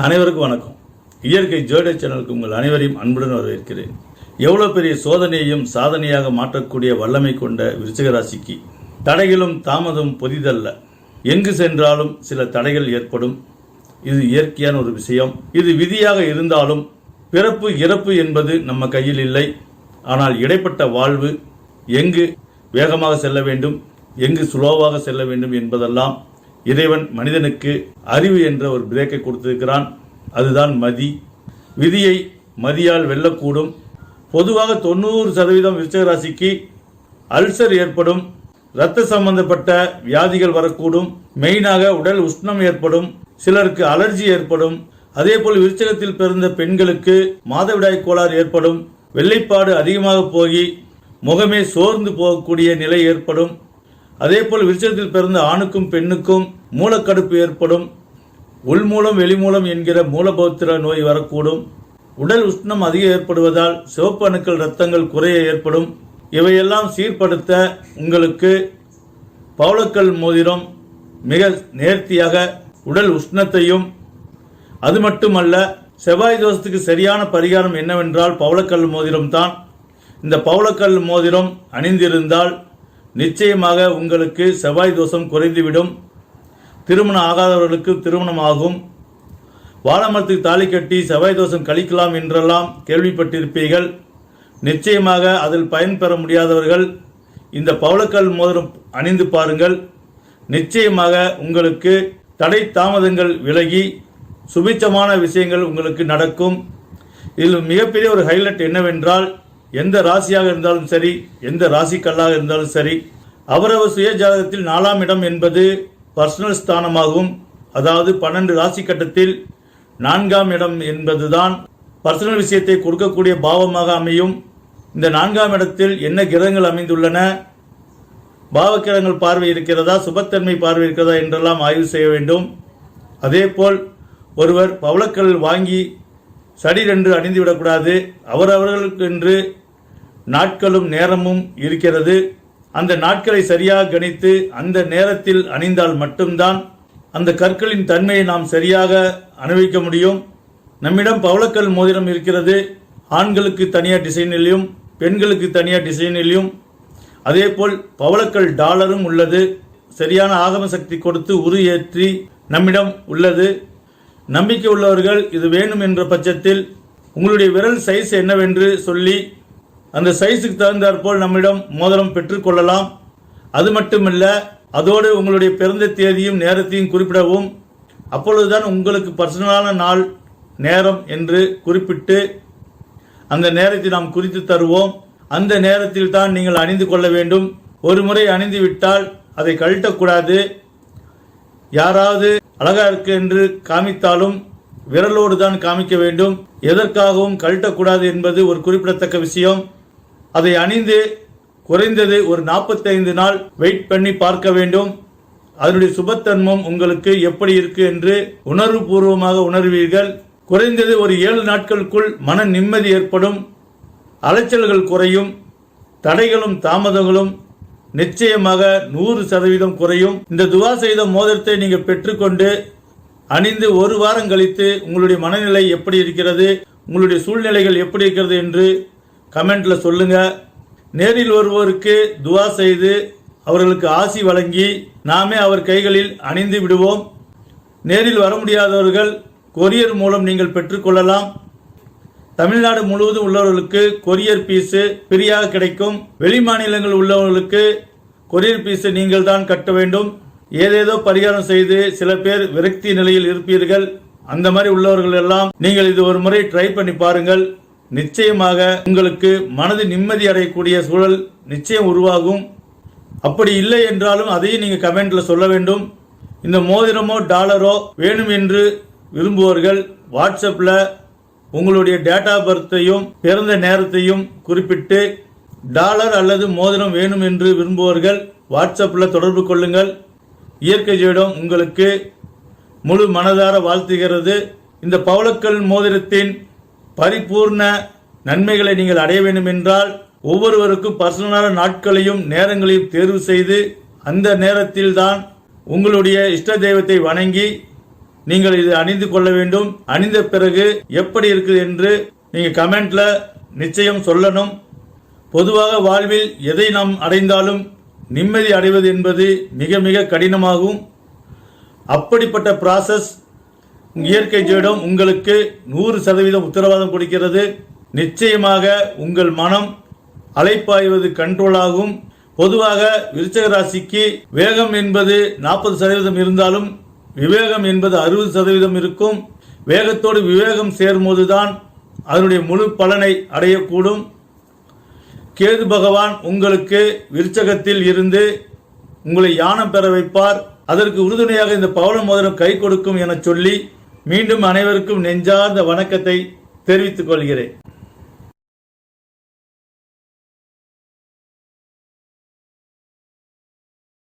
அனைவருக்கும் வணக்கம். இயற்கை ஜோதிட சேனலுக்கு உங்கள் அனைவரையும் அன்புடன் வரவேற்கிறேன். எவ்வளவு பெரிய சோதனையையும் சாதனையாக மாற்றக்கூடிய வல்லமை கொண்ட விருச்சிக ராசிக்கு தடைகளும் தாமதம் புதிதல்ல. எங்கு சென்றாலும் சில தடைகள் ஏற்படும். இது இயற்கையான ஒரு விஷயம். இது விதியாக இருந்தாலும் பிறப்பு இறப்பு என்பது நம்ம கையில் இல்லை. ஆனால் இடைப்பட்ட வாழ்வு எங்கு வேகமாக செல்ல வேண்டும், எங்கு ஸ்லோவாக செல்ல வேண்டும் என்பதெல்லாம் இறைவன் மனிதனுக்கு அறிவு என்ற ஒரு பிரேக்கை கொடுத்திருக்கிறான். அதுதான் மதி. விதியை மதியால் வெல்லக்கூடும். பொதுவாக 90% விருச்சிக ராசிக்கு அல்சர் ஏற்படும், இரத்த சம்பந்தப்பட்ட வியாதிகள் வரக்கூடும், மெயினாக உடல் உஷ்ணம் ஏற்படும், சிலருக்கு அலர்ஜி ஏற்படும். அதேபோல் விருச்சிகத்தில் பிறந்த பெண்களுக்கு மாதவிடாய் கோளாறு ஏற்படும், வெள்ளைப்பாடு அதிகமாக போகி முகமே சோர்ந்து போகக்கூடிய நிலை ஏற்படும். அதேபோல் விருச்சிகத்தில் பிறந்த ஆணுக்கும் பெண்ணுக்கும் மூலக்கடுப்பு ஏற்படும், உள்மூலம் வெளிமூலம் என்கிற மூலபௌத்திர நோய் வரக்கூடும். உடல் உஷ்ணம் அதிகம் ஏற்படுவதால் சிவப்பு அணுக்கள் இரத்தங்கள் குறைய ஏற்படும். இவையெல்லாம் சீர்படுத்த உங்களுக்கு பவளக்கல் மோதிரம் மிக நேர்த்தியாக உடல் உஷ்ணத்தையும், அது மட்டுமல்ல செவ்வாய் தோஷத்துக்கு சரியான பரிகாரம் என்னவென்றால் பவளக்கல் மோதிரம் தான். இந்த பவளக்கல் மோதிரம் அணிந்திருந்தால் நிச்சயமாக உங்களுக்கு செவ்வாய் தோஷம் குறைந்துவிடும். திருமணம் ஆகாதவர்களுக்கு திருமணம் ஆகும். வாழைமரத்துக்கு தாலி கட்டி செவ்வாய் தோஷம் கழிக்கலாம் என்றெல்லாம் கேள்விப்பட்டிருப்பீர்கள். நிச்சயமாக அதில் பயன்பெற முடியாதவர்கள் இந்த பவளக்கல் மோதிரம் அணிந்து பாருங்கள். நிச்சயமாக உங்களுக்கு தடை தாமதங்கள் விலகி சுபிட்சமான விஷயங்கள் உங்களுக்கு நடக்கும். இதில் மிகப்பெரிய ஒரு ஹைலைட் என்னவென்றால், எந்த ராசியாக இருந்தாலும் சரி, எந்த ராசிக்கல்லாக இருந்தாலும் சரி, அவரவர் சுய ஜாதகத்தில் 4ஆம் இடம் என்பது பர்சனல் ஸ்தானமாகும். அதாவது 12 ராசி கட்டத்தில் 4ஆம் இடம் என்பதுதான் பர்சனல் விஷயத்தை கொடுக்கக்கூடிய பாவமாக அமையும். இந்த 4ஆம் இடத்தில் என்ன கிரகங்கள் அமைந்துள்ளன, பாவக்கிரகங்கள் பார்வை இருக்கிறதா, சுபத்தன்மை பார்வை இருக்கிறதா என்றெல்லாம் ஆய்வு செய்ய வேண்டும். அதேபோல் ஒருவர் பவளக்கல் வாங்கி சடீரென்று அணிந்து விடக்கூடாது. அவரவர்களுக்கு என்று நாட்களும் நேரமும் இருக்கிறது. அந்த நாட்களை சரியாக கணித்து அந்த நேரத்தில் அணிந்தால் மட்டும்தான் அந்த கற்களின் தன்மையை நாம் சரியாக அனுபவிக்க முடியும். நம்மிடம் பவளக்கல் மோதிரம் இருக்கிறது. ஆண்களுக்கு தனியாக டிசைனிலையும் பெண்களுக்கு தனியாக டிசைனிலையும், அதேபோல் பவளக்கல் டாலரும் உள்ளது. சரியான ஆகம சக்தி கொடுத்து உரு ஏற்றி நம்மிடம் உள்ளது. நம்பிக்கை உள்ளவர்கள் இது வேணும் என்ற பட்சத்தில் உங்களுடைய விரல் சைஸ் என்னவென்று சொல்லி அந்த சைஸுக்கு தகுந்தாற்போல் நம்மிடம் மோதிரம் பெற்றுக்கொள்ளலாம். அது மட்டுமல்ல, அதோடு உங்களுடைய பிறந்த தேதியும் நேரத்தையும் குறிப்பிடவும். அப்பொழுதுதான் உங்களுக்கு பர்சனலான நாள் நேரம் என்று குறிப்பிட்டு அந்த நேரத்தை நாம் குறித்து தருவோம். அந்த நேரத்தில் தான் நீங்கள் அணிந்து கொள்ள வேண்டும். ஒரு முறை அணிந்து விட்டால் அதை கழட்டக்கூடாது. யாராவது அழகா இருக்கு என்று காமித்தாலும் விரலோடு தான் காமிக்க வேண்டும். எதற்காகவும் கழட்டக்கூடாது என்பது ஒரு குறிப்பிடத்தக்க விஷயம். அதை அணிந்து குறைந்தது ஒரு 45 நாள் வெயிட் பண்ணி பார்க்க வேண்டும். அதனுடைய சுபத்தன்மம் உங்களுக்கு எப்படி இருக்கு என்று உணர்வு பூர்வமாக உணர்வீர்கள். குறைந்தது ஒரு 7 நாட்களுக்குள் மன நிம்மதி ஏற்படும், அலைச்சல்கள் குறையும், தடைகளும் தாமதங்களும் நிச்சயமாக 100% குறையும். இந்த துவா செய்த மோதிரத்தை நீங்கள் பெற்றுக்கொண்டு அணிந்து ஒரு வாரம் கழித்து உங்களுடைய மனநிலை எப்படி இருக்கிறது, உங்களுடைய சூழ்நிலைகள் எப்படி இருக்கிறது என்று கமெண்ட்ல சொல்லுங்க. நேரில் வருவோருக்கு துவா செய்து அவர்களுக்கு ஆசி வழங்கி நாமே அவர் கைகளில் அணிந்து விடுவோம். நேரில் வர முடியாதவர்கள் கொரியர் மூலம் நீங்கள் பெற்றுக்கொள்ளலாம். தமிழ்நாடு முழுவதும் உள்ளவர்களுக்கு கொரியர் பீஸு ஃப்ரீயாக கிடைக்கும். வெளி மாநிலங்கள் உள்ளவர்களுக்கு கொரியர் பீஸை நீங்கள் தான் கட்ட வேண்டும். ஏதேதோ பரிகாரம் செய்து சில பேர் விரக்தி நிலையில் இருப்பீர்கள். அந்த மாதிரி உள்ளவர்கள் எல்லாம் நீங்கள் இது ஒரு முறை ட்ரை பண்ணி பாருங்கள். நிச்சயமாக உங்களுக்கு மனது நிம்மதி அடையக்கூடிய சூழல் நிச்சயம் உருவாகும். அப்படி இல்லை என்றாலும் அதையும் நீங்க கமெண்ட்ல சொல்ல வேண்டும். இந்த மோதிரமோ டாலரோ வேணும் என்று விரும்புவர்கள் வாட்ஸ்அப்ல உங்களுடைய டேட்டா பர்த்தையும் பிறந்த நேரத்தையும் குறிப்பிட்டு டாலர் அல்லது மோதிரம் வேணும் என்று விரும்புவர்கள் வாட்ஸ்அப்பில் தொடர்பு கொள்ளுங்கள். இயற்கை ஜோதிடம் உங்களுக்கு முழு மனதார வாழ்த்துகிறது. இந்த பவளக்கல் மோதிரத்தின் பரிபூர்ண நன்மைகளை நீங்கள் அடைய வேண்டும் என்றால் ஒவ்வொருவருக்கும் பர்சனலான நாட்களையும் நேரங்களையும் தேர்வு செய்து அந்த நேரத்தில் தான் உங்களுடைய இஷ்ட தெய்வத்தை வணங்கி நீங்கள் இதை அணிந்து கொள்ள வேண்டும். அணிந்த பிறகு எப்படி இருக்குது என்று நீங்க கமெண்ட்ல நிச்சயம் சொல்லணும். பொதுவாக வாழ்வில் எதை நாம் அடைந்தாலும் நிம்மதி அடைவது என்பது மிக மிக கடினமாகும். அப்படிப்பட்ட ப்ராசஸ் இயற்கை ஜோதிடம் உங்களுக்கு 100% உத்தரவாதம் கொடுக்கிறது. நிச்சயமாக உங்கள் மனம் அலைப்பாய்வது கண்ட்ரோல் ஆகும். பொதுவாக விருச்சிக ராசிக்கு வேகம் என்பது 40% இருந்தாலும் விவேகம் என்பது 60% இருக்கும். வேகத்தோடு விவேகம் சேரும்போதுதான் அதனுடைய முழு பலனை அடையக்கூடும். கேது பகவான் உங்களுக்கு விருச்சகத்தில் இருந்து உங்களை யானம் பெற வைப்பார். அதற்கு உறுதுணையாக இந்த பவள மோதிரம் கை கொடுக்கும் என சொல்லி மீண்டும் அனைவருக்கும் நெஞ்சார்ந்த வணக்கத்தை தெரிவித்துக் கொள்கிறேன்.